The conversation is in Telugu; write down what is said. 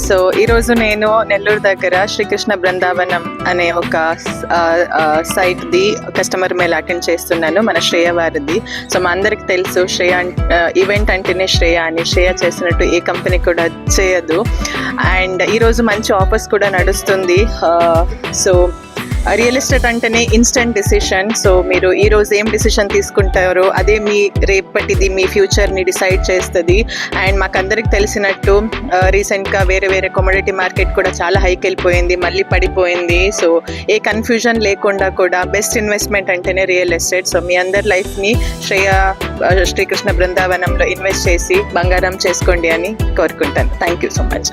సో ఈరోజు నేను నెల్లూరు దగ్గర శ్రీకృష్ణ బృందావనం అనే ఒక సైట్ది కస్టమర్ మెయిల్ అటెండ్ చేస్తున్నాను, మన శ్రేయ వారిది. సో మా అందరికి తెలుసు శ్రేయ ఈవెంట్ అంటేనే శ్రేయ అని. శ్రేయ చేసినట్టు ఏ కంపెనీ కూడా చేయదు. అండ్ ఈరోజు మంచి ఆఫర్స్ కూడా నడుస్తుంది. సో రియల్ ఎస్టేట్ అంటేనే ఇన్స్టెంట్ డిసిషన్. సో మీరు ఈరోజు ఏం డిసిషన్ తీసుకుంటారో అదే మీ రేపటిది మీ ఫ్యూచర్ని డిసైడ్ చేస్తుంది. అండ్ మాకందరికి తెలిసినట్టు రీసెంట్గా వేరే కమోడిటీ మార్కెట్ కూడా చాలా హైక్ వెళ్ళిపోయింది, మళ్ళీ పడిపోయింది. సో ఏ కన్ఫ్యూజన్ లేకుండా కూడా బెస్ట్ ఇన్వెస్ట్మెంట్ అంటేనే రియల్ ఎస్టేట్. సో మీ అందరి లైఫ్ని శ్రీకృష్ణ బృందావనంలో ఇన్వెస్ట్ చేసి బంగారం చేసుకోండి అని కోరుకుంటాను. Thank you so much.